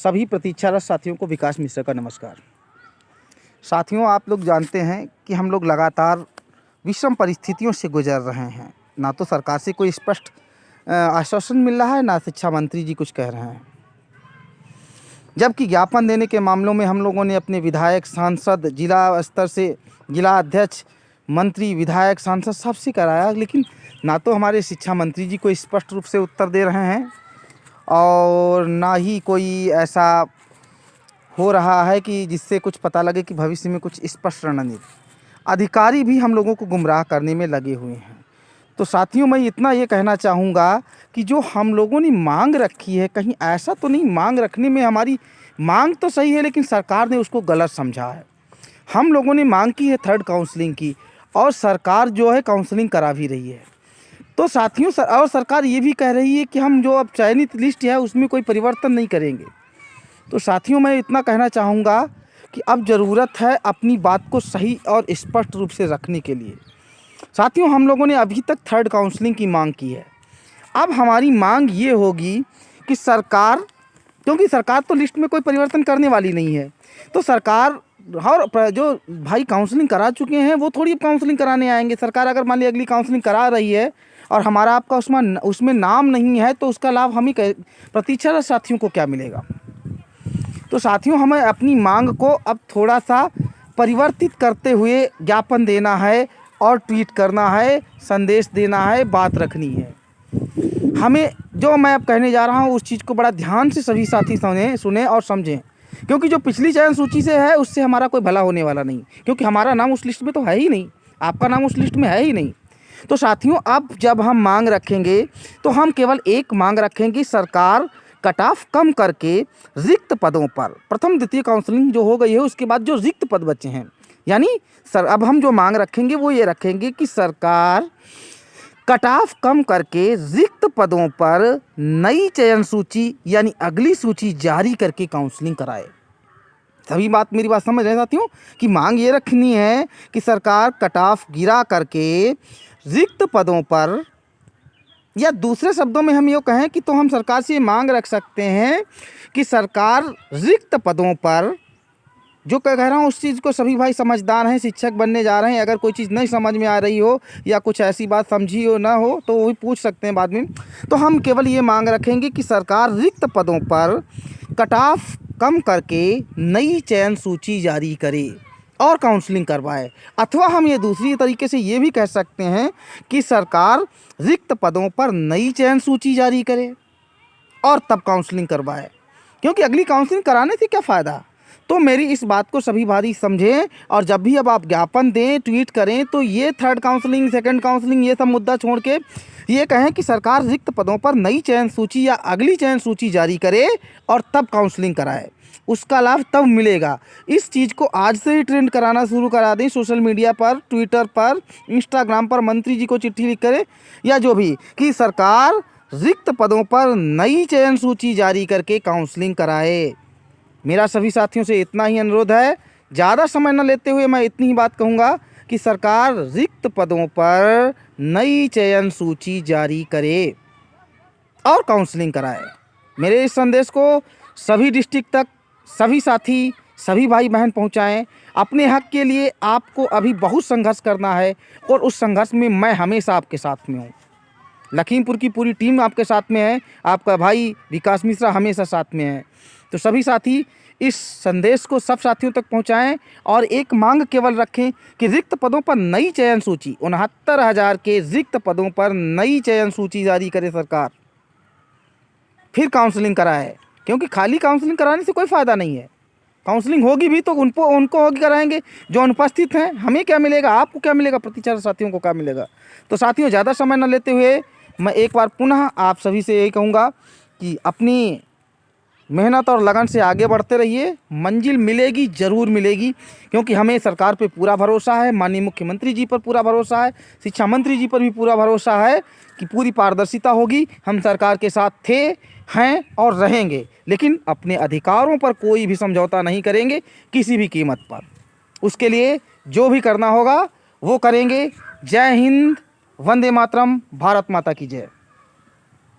सभी प्रतीक्षारत साथियों को विकास मिश्रा का नमस्कार। साथियों, आप लोग जानते हैं कि हम लोग लगातार विषम परिस्थितियों से गुजर रहे हैं। ना तो सरकार से कोई स्पष्ट आश्वासन मिल रहा है, ना शिक्षा मंत्री जी कुछ कह रहे हैं। जबकि ज्ञापन देने के मामलों में हम लोगों ने अपने विधायक, सांसद, जिला स्तर से जिला अध्यक्ष, मंत्री, विधायक, सांसद सबसे कराया, लेकिन ना तो हमारे शिक्षा मंत्री जी कोई स्पष्ट रूप से उत्तर दे रहे हैं और ना ही कोई ऐसा हो रहा है कि जिससे कुछ पता लगे कि भविष्य में कुछ स्पष्ट रणनीति। अधिकारी भी हम लोगों को गुमराह करने में लगे हुए हैं। तो साथियों, मैं इतना ये कहना चाहूँगा कि जो हम लोगों ने मांग रखी है, कहीं ऐसा तो नहीं मांग रखने में हमारी मांग तो सही है, लेकिन सरकार ने उसको गलत समझा है। हम लोगों ने मांग की है थर्ड काउंसलिंग की, और सरकार जो है काउंसलिंग करा भी रही है। तो साथियों, और सरकार ये भी कह रही है कि हम जो अब चयनित लिस्ट है उसमें कोई परिवर्तन नहीं करेंगे। तो साथियों, मैं इतना कहना चाहूँगा कि अब ज़रूरत है अपनी बात को सही और स्पष्ट रूप से रखने के लिए। साथियों, हम लोगों ने अभी तक थर्ड काउंसलिंग की मांग की है। अब हमारी मांग ये होगी कि सरकार, क्योंकि सरकार तो लिस्ट में कोई परिवर्तन करने वाली नहीं है, तो सरकार और जो भाई काउंसलिंग करा चुके हैं वो थोड़ी काउंसलिंग कराने आएंगे। सरकार अगर मान ली अगली काउंसलिंग करा रही है और हमारा आपका उसमें नाम नहीं है, तो उसका लाभ हम ही प्रतीक्षारत साथियों को क्या मिलेगा। तो साथियों, हमें अपनी मांग को अब थोड़ा सा परिवर्तित करते हुए ज्ञापन देना है और ट्वीट करना है, संदेश देना है, बात रखनी है। हमें जो मैं अब कहने जा रहा हूँ उस चीज़ को बड़ा ध्यान से सभी साथी सुने और समझें, क्योंकि जो पिछली चयन सूची से है उससे हमारा कोई भला होने वाला नहीं, क्योंकि हमारा नाम उस लिस्ट में तो है ही नहीं, आपका नाम उस लिस्ट में है ही नहीं। तो साथियों, अब जब हम मांग रखेंगे तो हम केवल एक मांग रखेंगे, सरकार कट ऑफ कम करके रिक्त पदों पर, प्रथम द्वितीय काउंसलिंग जो हो गई है उसके बाद जो रिक्त पद बचे हैं, यानी सर अब हम जो मांग रखेंगे वो ये रखेंगे कि सरकार कट ऑफ कम करके रिक्त पदों पर नई चयन सूची यानी अगली सूची जारी करके काउंसलिंग कराए। सभी मेरी बात समझ रहे साथियों कि मांग ये रखनी है कि सरकार कट ऑफ गिरा करके रिक्त पदों पर, या दूसरे शब्दों में हम ये कहें कि तो हम सरकार से ये मांग रख सकते हैं कि सरकार रिक्त पदों पर, जो कह रहा हूँ उस चीज़ को सभी भाई समझदार हैं, शिक्षक बनने जा रहे हैं, अगर कोई चीज़ नहीं समझ में आ रही हो या कुछ ऐसी बात समझी हो ना हो तो वो भी पूछ सकते हैं बाद में। तो हम केवल ये मांग रखेंगे कि सरकार रिक्त पदों पर कट ऑफ कम करके नई चयन सूची जारी करे और काउंसलिंग करवाए। अथवा हम ये दूसरी तरीके से ये भी कह सकते हैं कि सरकार रिक्त पदों पर नई चयन सूची जारी करे और तब काउंसलिंग करवाए, क्योंकि अगली काउंसलिंग कराने से क्या फ़ायदा। तो मेरी इस बात को सभी भाई समझें, और जब भी अब आप ज्ञापन दें, ट्वीट करें, तो ये थर्ड काउंसलिंग, सेकंड काउंसलिंग, ये सब मुद्दा छोड़ के ये कहें कि सरकार रिक्त पदों पर नई चयन सूची या अगली चयन सूची जारी करे और तब काउंसलिंग कराए। उसका लाभ तब मिलेगा। इस चीज़ को आज से ही ट्रेंड कराना शुरू करा दें, सोशल मीडिया पर, ट्विटर पर, इंस्टाग्राम पर मंत्री जी को चिट्ठी लिख करे या जो भी, कि सरकार रिक्त पदों पर नई चयन सूची जारी करके काउंसलिंग कराए। मेरा सभी साथियों से इतना ही अनुरोध है, ज़्यादा समय न लेते हुए मैं इतनी ही बात कहूँगा कि सरकार रिक्त पदों पर नई चयन सूची जारी करे और काउंसलिंग कराए। मेरे इस संदेश को सभी डिस्ट्रिक्ट तक सभी साथी, सभी भाई बहन पहुंचाएं। अपने हक के लिए आपको अभी बहुत संघर्ष करना है और उस संघर्ष में मैं हमेशा आपके साथ में हूं। लखीमपुर की पूरी टीम आपके साथ में है, आपका भाई विकास मिश्रा हमेशा साथ में है। तो सभी साथी इस संदेश को सब साथियों तक पहुंचाएं और एक मांग केवल रखें कि रिक्त पदों पर नई चयन सूची, 69,000 के रिक्त पदों पर नई चयन सूची जारी करे सरकार, फिर काउंसलिंग कराए। क्योंकि खाली काउंसलिंग कराने से कोई फ़ायदा नहीं है। काउंसलिंग होगी भी तो उनको होगी कराएंगे जो अनुपस्थित हैं। हमें क्या मिलेगा, आपको क्या मिलेगा, प्रतीक्षारत साथियों को क्या मिलेगा। तो साथियों, ज़्यादा समय न लेते हुए मैं एक बार पुनः आप सभी से यही कहूँगा कि अपनी मेहनत और लगन से आगे बढ़ते रहिए। मंजिल मिलेगी, ज़रूर मिलेगी, क्योंकि हमें सरकार पे पूरा भरोसा है, माननीय मुख्यमंत्री जी पर पूरा भरोसा है, शिक्षा मंत्री जी पर भी पूरा भरोसा है कि पूरी पारदर्शिता होगी। हम सरकार के साथ थे, हैं और रहेंगे, लेकिन अपने अधिकारों पर कोई भी समझौता नहीं करेंगे किसी भी कीमत पर। उसके लिए जो भी करना होगा वो करेंगे। जय हिंद, वंदे मातरम, भारत माता की जय।